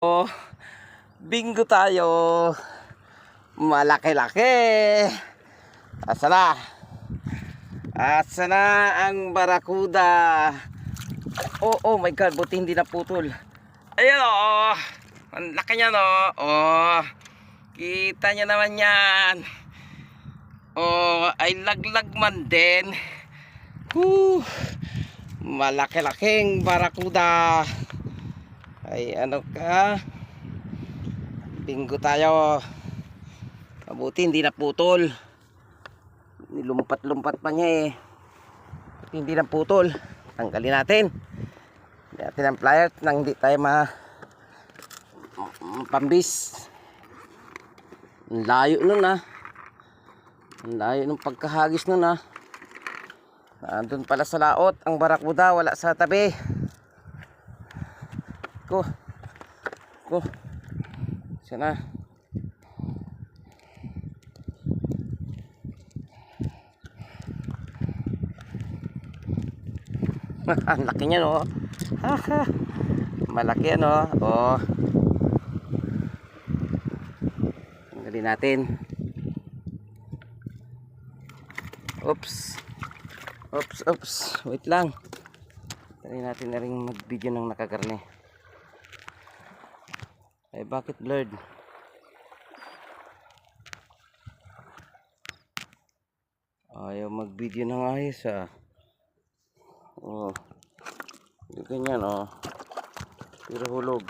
Oh, bingo tayo. Malaki-laki. Asa na? Asa na ang barakuda? Oh my God, buti hindi naputol. Ayun oh. Ang laki niya no. Oh. Kita niyo naman yan. Oh, ay laglag man din. Malaki-laking barakuda. Ay ano ka? Bingo tayo. Mabuti hindi naputol. Nilumpat-lumpat pa niya eh. Hindi naputol. Tanggalin natin. Hindi natin ang pliers nang hindi tayo pambis. Ang layo nun ah. Ang layo ng pagkahagis nun ah. Nandun pala sa laot ang barakuda, wala sa tabi. Ko. Sana. Ang laki niya no. Malaki ano. Oh. Tanggalin natin. Oops. Wait lang. Try natin na rin mag-video ng nakakarne. Ay bakit blurred? Ayaw mag-video ng ayos ah. Oh. Hindi ganyan oh. Pero hulog.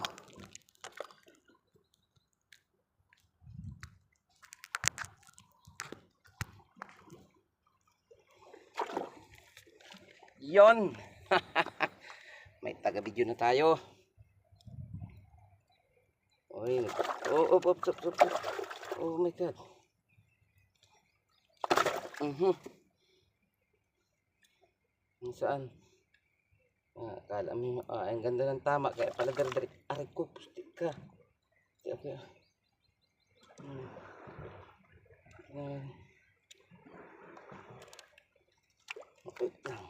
Yon. May taga-video na tayo. Oy, oh my God. Saan? Akala mo, ang ganda ng tama. Kaya pala dari aray ko, pustik ka. Okay. Wait lang.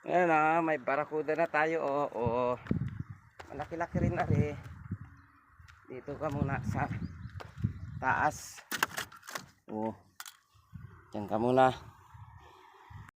Ayan na, may barakuda na tayo. Oo. Malaki-laki rin na rin. Dito ka muna sa taas. Diyan ka muna.